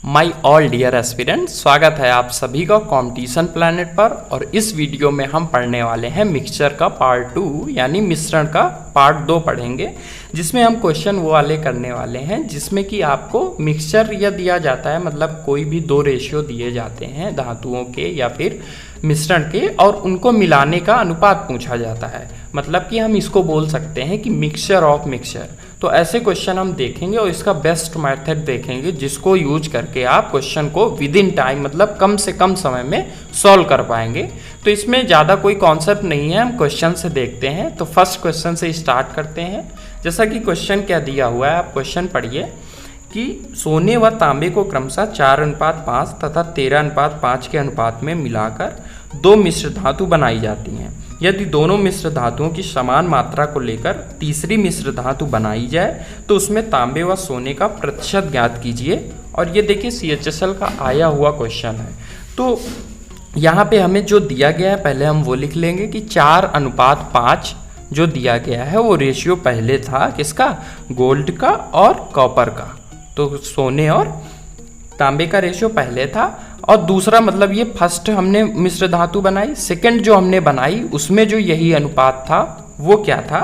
My all dear aspirant, स्वागत है आप सभी का कंपटीशन प्लैनेट पर। और इस वीडियो में हम पढ़ने वाले हैं मिक्सचर का पार्ट 2 यानी मिश्रण का पार्ट 2 पढ़ेंगे, जिसमें हम क्वेश्चन वो वाले करने वाले हैं जिसमें कि आपको मिक्सचर यह दिया जाता है, मतलब कोई भी दो रेशियो दिए जाते हैं धातुओं के या फिर मिश्रण के, और उनको मिलाने का अनुपात पूछा जाता है। मतलब कि हम इसको बोल सकते हैं कि मिक्सचर ऑफ मिक्सचर। तो ऐसे क्वेश्चन हम देखेंगे और इसका बेस्ट मेथड देखेंगे जिसको यूज करके आप क्वेश्चन को विद इन टाइम, मतलब कम से कम समय में सॉल्व कर पाएंगे। तो इसमें ज़्यादा कोई कॉन्सेप्ट नहीं है, हम क्वेश्चन से देखते हैं। तो फर्स्ट क्वेश्चन से स्टार्ट करते हैं। जैसा कि क्वेश्चन क्या दिया हुआ है, आप क्वेश्चन पढ़िए कि सोने व तांबे को क्रमशः 4:5 तथा 13:5 के अनुपात में मिलाकर दो मिश्र धातु बनाई जाती हैं। यदि दोनों मिश्र धातुओं की समान मात्रा को लेकर तीसरी मिश्र धातु बनाई जाए तो उसमें तांबे व सोने का प्रतिशत ज्ञात कीजिए। और ये देखिए CHSL का आया हुआ क्वेश्चन है। तो यहाँ पे हमें जो दिया गया है पहले हम वो लिख लेंगे कि 4:5 जो दिया गया है वो रेशियो पहले था किसका, गोल्ड का और कॉपर का। तो सोने और तांबे का रेशियो पहले था। और दूसरा मतलब ये फर्स्ट हमने मिश्र धातु बनाई, सेकंड जो हमने बनाई उसमें जो यही अनुपात था वो क्या था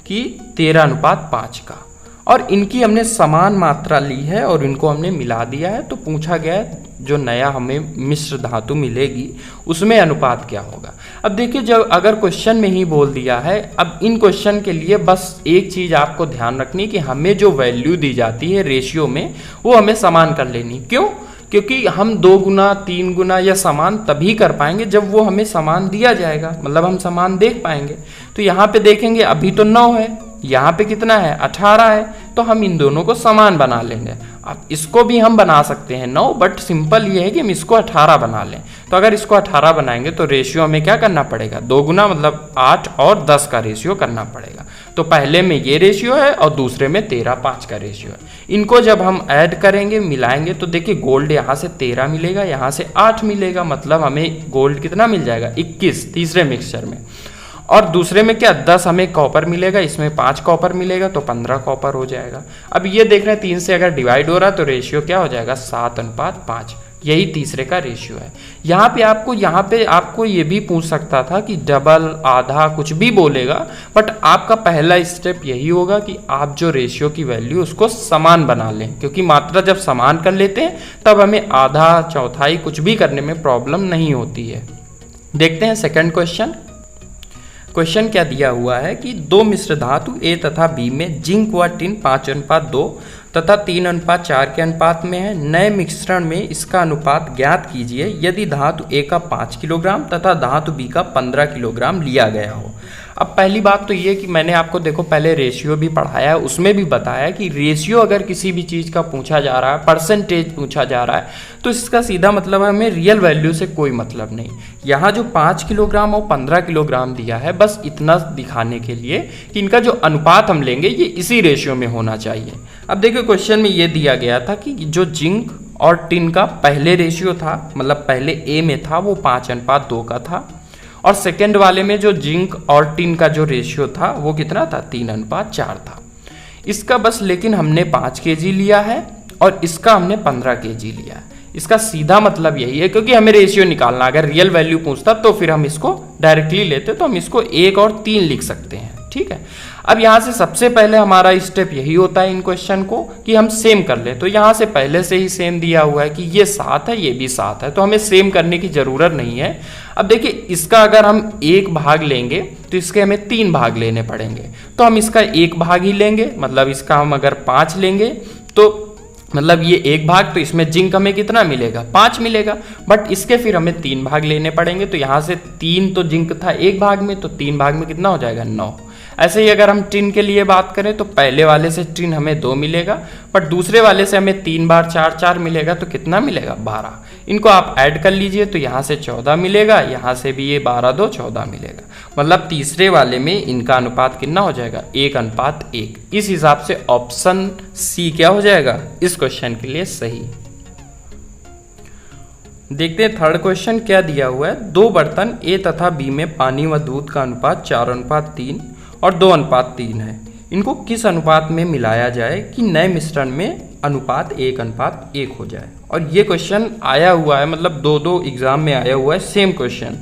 कि 13:5 का। और इनकी हमने समान मात्रा ली है और इनको हमने मिला दिया है। तो पूछा गया है जो नया हमें मिश्र धातु मिलेगी उसमें अनुपात क्या होगा। अब देखिए, जब अगर क्वेश्चन में ही बोल दिया है, अब इन क्वेश्चन के लिए बस एक चीज़ आपको ध्यान रखनी कि हमें जो वैल्यू दी जाती है रेशियो में वो हमें समान कर लेनी। क्यों? क्योंकि हम 2 गुना 3 गुना या समान तभी कर पाएंगे जब वो हमें समान दिया जाएगा, मतलब हम समान देख पाएंगे। तो यहाँ पे देखेंगे अभी तो 9 है, यहाँ पे कितना है 18 है, तो हम इन दोनों को समान बना लेंगे। अब इसको भी हम बना सकते हैं 9, बट सिंपल ये है कि हम इसको 18 बना लें। तो अगर इसको 18 बनाएंगे तो रेशियो हमें क्या करना पड़ेगा, 2 गुना मतलब 8 और 10 का रेशियो करना पड़ेगा। तो पहले में ये रेशियो है और दूसरे में 13:5 का रेशियो है। इनको जब हम ऐड करेंगे मिलाएंगे तो देखिए गोल्ड यहाँ से 13 मिलेगा, यहाँ से 8 मिलेगा, मतलब हमें गोल्ड कितना मिल जाएगा 21 तीसरे मिक्सचर में। और दूसरे में क्या 10 हमें कॉपर मिलेगा, इसमें 5 कॉपर मिलेगा तो 15 कॉपर हो जाएगा। अब ये देख रहे हैं 3 से अगर डिवाइड हो रहा है तो रेशियो क्या हो जाएगा 7:5। यही तीसरे का रेशियो है। यहाँ पे आपको ये भी पूछ सकता था कि डबल आधा कुछ भी बोलेगा, बट आपका पहला स्टेप यही होगा कि आप जो रेशियो की वैल्यू उसको समान बना लें, क्योंकि मात्रा जब समान कर लेते हैं तब हमें आधा चौथाई कुछ भी करने में प्रॉब्लम नहीं होती है। देखते हैं सेकंड क्वेश्चन। क्वेश्चन क्या दिया हुआ है कि दो मिश्र धातु A तथा B में जिंक व टिन 5:2 तथा 3:4 के अनुपात में है। नए मिश्रण में इसका अनुपात ज्ञात कीजिए यदि धातु A का 5 किलोग्राम तथा धातु B का 15 किलोग्राम लिया गया हो। अब पहली बात तो ये कि मैंने आपको देखो पहले रेशियो भी पढ़ाया है, उसमें भी बताया कि रेशियो अगर किसी भी चीज़ का पूछा जा रहा है, परसेंटेज पूछा जा रहा है, तो इसका सीधा मतलब है हमें रियल वैल्यू से कोई मतलब नहीं। यहाँ जो 5 किलोग्राम और 15 किलोग्राम दिया है बस इतना दिखाने के लिए कि इनका जो अनुपात हम लेंगे ये इसी रेशियो में होना चाहिए। अब देखिए क्वेश्चन में ये दिया गया था कि जो जिंक और टिन का पहले रेशियो था, मतलब पहले ए में था वो 5:2 का था, और सेकेंड वाले में जो जिंक और टिन का जो रेशियो था वो कितना था 3:4 था। इसका बस लेकिन हमने 5 kg लिया है और इसका हमने 15 kg लिया है। इसका सीधा मतलब यही है, क्योंकि हमें रेशियो निकालना, अगर रियल वैल्यू पूछता तो फिर हम इसको डायरेक्टली लेते, तो हम इसको 1 और 3 लिख सकते हैं। ठीक है, अब यहाँ से सबसे पहले हमारा स्टेप यही होता है इन क्वेश्चन को कि हम सेम कर ले। तो यहाँ से पहले से ही सेम दिया हुआ है कि ये 7 है ये भी 7 है, तो हमें सेम करने की जरूरत नहीं है। अब देखिए इसका अगर हम 1 भाग लेंगे तो इसके हमें 3 भाग लेने पड़ेंगे, तो हम इसका 1 भाग ही लेंगे। मतलब इसका हम अगर 5 लेंगे तो मतलब ये 1 भाग, तो इसमें जिंक हमें कितना मिलेगा 5 मिलेगा, बट इसके फिर हमें 3 भाग लेने पड़ेंगे। तो यहाँ से 3 तो जिंक था 1 भाग में, तो 3 भाग में कितना हो जाएगा 9। ऐसे ही अगर हम टिन के लिए बात करें तो पहले वाले से टिन हमें 2 मिलेगा, बट दूसरे वाले से हमें 3 बार 4 मिलेगा, तो कितना मिलेगा 12। इनको आप ऐड कर लीजिए तो यहाँ से 14 मिलेगा, यहाँ से भी ये 12 2 14 मिलेगा। मतलब तीसरे वाले में इनका अनुपात कितना हो जाएगा 1:1। इस हिसाब से ऑप्शन सी क्या हो जाएगा इस क्वेश्चन के लिए सही। देखते हैं थर्ड क्वेश्चन क्या दिया हुआ है। 2 बर्तन A तथा B में पानी व दूध का अनुपात 4:3 और 2:3 है। इनको किस अनुपात में मिलाया जाए कि नए मिश्रण में अनुपात 1:1 हो जाए। और ये क्वेश्चन आया हुआ है, मतलब 2 एग्जाम में आया हुआ है सेम क्वेश्चन।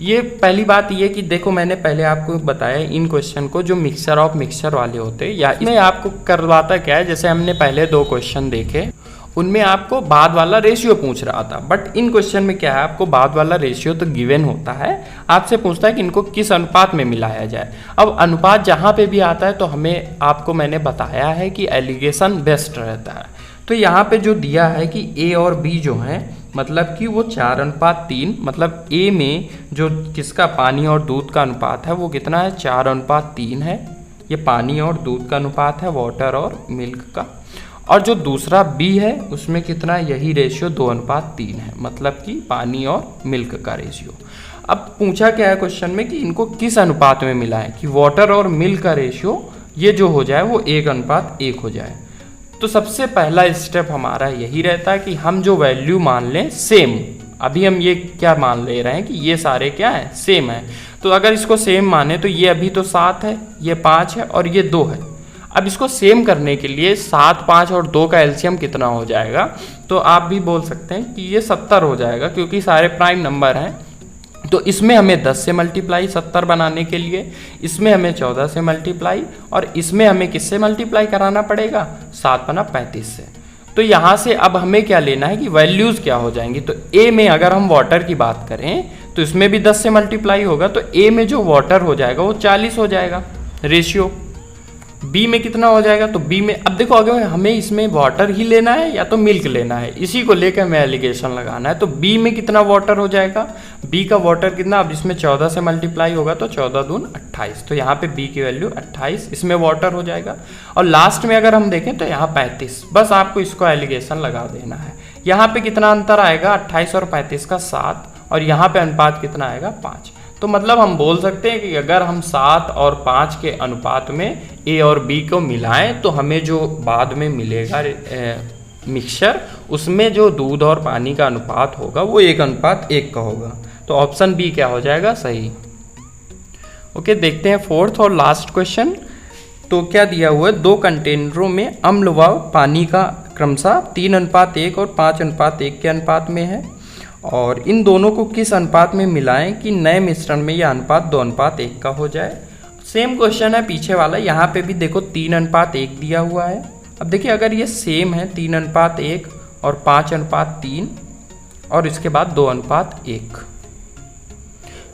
ये पहली बात ये कि देखो मैंने पहले आपको बताया इन क्वेश्चन को जो मिक्सचर ऑफ मिक्सचर वाले होते हैं, या इसमें आपको करवाता क्या है, जैसे हमने पहले 2 क्वेश्चन देखे उनमें आपको बाद वाला रेशियो पूछ रहा था, बट इन क्वेश्चन में क्या है, आपको बाद वाला रेशियो तो गिवन होता है, आपसे पूछता है कि इनको किस अनुपात में मिलाया जाए। अब अनुपात जहाँ पे भी आता है तो हमें आपको मैंने बताया है कि एलिगेशन बेस्ट रहता है। तो यहाँ पे जो दिया है कि ए और बी जो हैं, मतलब कि वो 4:3, मतलब ए में जो किसका पानी और दूध का अनुपात है वो कितना है, 4:3 है। ये पानी और दूध का अनुपात है, वाटर और मिल्क का। और जो दूसरा बी है उसमें कितना है, यही रेशियो 2:3 है, मतलब कि पानी और मिल्क का रेशियो। अब पूछा क्या है क्वेश्चन में कि इनको किस अनुपात में मिलाएं, कि वाटर और मिल्क का रेशियो ये जो हो जाए वो 1:1 हो जाए। तो सबसे पहला स्टेप हमारा यही रहता है कि हम जो वैल्यू मान लें सेम। अभी हम ये क्या मान ले रहे हैं कि ये सारे क्या है, सेम है। तो अगर इसको सेम माने तो ये अभी तो 7 है, ये 5 है और ये 2 है। अब इसको सेम करने के लिए 7, 5 और 2 का एलसीएम कितना हो जाएगा, तो आप भी बोल सकते हैं कि ये 70 हो जाएगा, क्योंकि सारे प्राइम नंबर हैं। तो इसमें हमें 10 से मल्टीप्लाई 70 बनाने के लिए, इसमें हमें 14 से मल्टीप्लाई, और इसमें हमें किससे मल्टीप्लाई कराना पड़ेगा, 7×35 से। तो यहाँ से अब हमें क्या लेना है कि वैल्यूज़ क्या हो जाएंगी। तो ए में अगर हम वाटर की बात करें तो इसमें भी 10 से मल्टीप्लाई होगा, तो ए में जो वाटर हो जाएगा वो 40 हो जाएगा रेशियो। बी में कितना हो जाएगा, तो बी में अब देखो अगर हमें इसमें वाटर ही लेना है या तो मिल्क लेना है, इसी को लेकर हमें एलिगेशन लगाना है। तो बी में कितना वाटर हो जाएगा, बी का वाटर कितना, अब इसमें 14 से मल्टीप्लाई होगा तो 14×2 28, तो यहाँ पे बी की वैल्यू 28, इसमें वाटर हो जाएगा। और लास्ट में अगर हम देखें तो यहाँ 35, बस आपको इसको एलिगेशन लगा देना है। यहाँ पे कितना अंतर आएगा, 28 और 35 का 7, और यहाँ पे अनुपात कितना आएगा, 5। तो मतलब हम बोल सकते हैं कि अगर हम 7 और 5 के अनुपात में ए और बी को मिलाएं तो हमें जो बाद में मिलेगा मिक्सचर, उसमें जो दूध और पानी का अनुपात होगा वो 1:1 का होगा। तो ऑप्शन बी क्या हो जाएगा, सही। ओके, देखते हैं 4th और लास्ट क्वेश्चन। तो क्या दिया हुआ है, 2 कंटेनरों में अम्ल व पानी का क्रमशः 3:1 और 5:1 के अनुपात में है, और इन दोनों को किस अनुपात में मिलाएं कि नए मिश्रण में यह अनुपात 2:1 का हो जाए। सेम क्वेश्चन है पीछे वाला, यहाँ पे भी देखो 3:1 दिया हुआ है। अब देखिए अगर ये सेम है 3:1 और 5:3 और इसके बाद 2:1,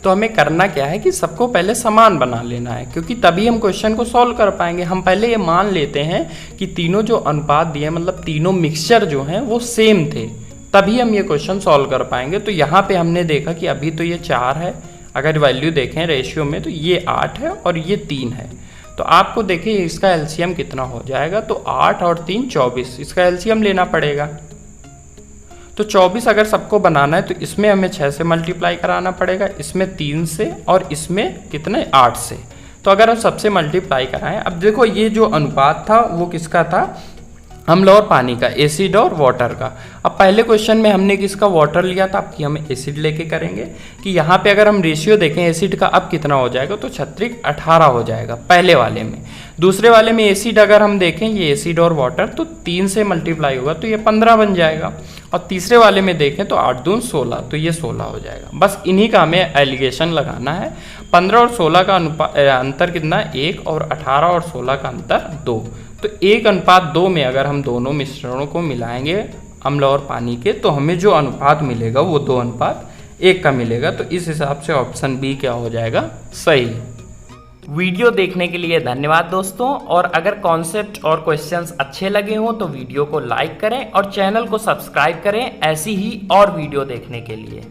तो हमें करना क्या है कि सबको पहले समान बना लेना है, क्योंकि तभी हम क्वेश्चन को सॉल्व कर पाएंगे। हम पहले ये मान लेते हैं कि तीनों जो अनुपात दिए, मतलब तीनों मिक्सचर जो हैं वो सेम थे, तभी हम ये क्वेश्चन सॉल्व कर पाएंगे। तो यहाँ पे हमने देखा कि अभी तो ये 4 है, अगर वैल्यू देखें रेशियो में तो ये 8 है और ये 3 है। तो आपको देखिए इसका एलसीएम कितना हो जाएगा, तो 8 और 3 24, इसका एलसीएम लेना पड़ेगा। तो 24 अगर सबको बनाना है तो इसमें हमें 6 से मल्टीप्लाई कराना पड़ेगा, इसमें 3 से और इसमें कितने 8 से। तो अगर हम सबसे मल्टीप्लाई कराएं, अब देखो ये जो अनुपात था वो किसका था, अम्ल और पानी का, एसिड और वाटर का। अब पहले क्वेश्चन में हमने किसका वाटर लिया था, अब कि हम एसिड लेके करेंगे कि यहाँ पे अगर हम रेशियो देखें एसिड का अब कितना हो जाएगा, तो 36:18 हो जाएगा पहले वाले में। दूसरे वाले में एसिड अगर हम देखें, ये एसिड और वाटर, तो 3 से मल्टीप्लाई होगा तो ये 15 बन जाएगा। और तीसरे वाले में देखें तो 8×2 16, तो ये 16 हो जाएगा। बस इन्हीं का हमें एलिगेशन लगाना है। 15 और 16 का अंतर कितना, 1, और 18 और 16 का अंतर 2। तो 1:2 में अगर हम दोनों मिश्रणों को मिलाएंगे अम्ल और पानी के, तो हमें जो अनुपात मिलेगा वो 2:1 का मिलेगा। तो इस हिसाब से ऑप्शन बी क्या हो जाएगा, सही। वीडियो देखने के लिए धन्यवाद दोस्तों, और अगर कॉन्सेप्ट और क्वेश्चंस अच्छे लगे हों तो वीडियो को लाइक करें और चैनल को सब्सक्राइब करें ऐसी ही और वीडियो देखने के लिए।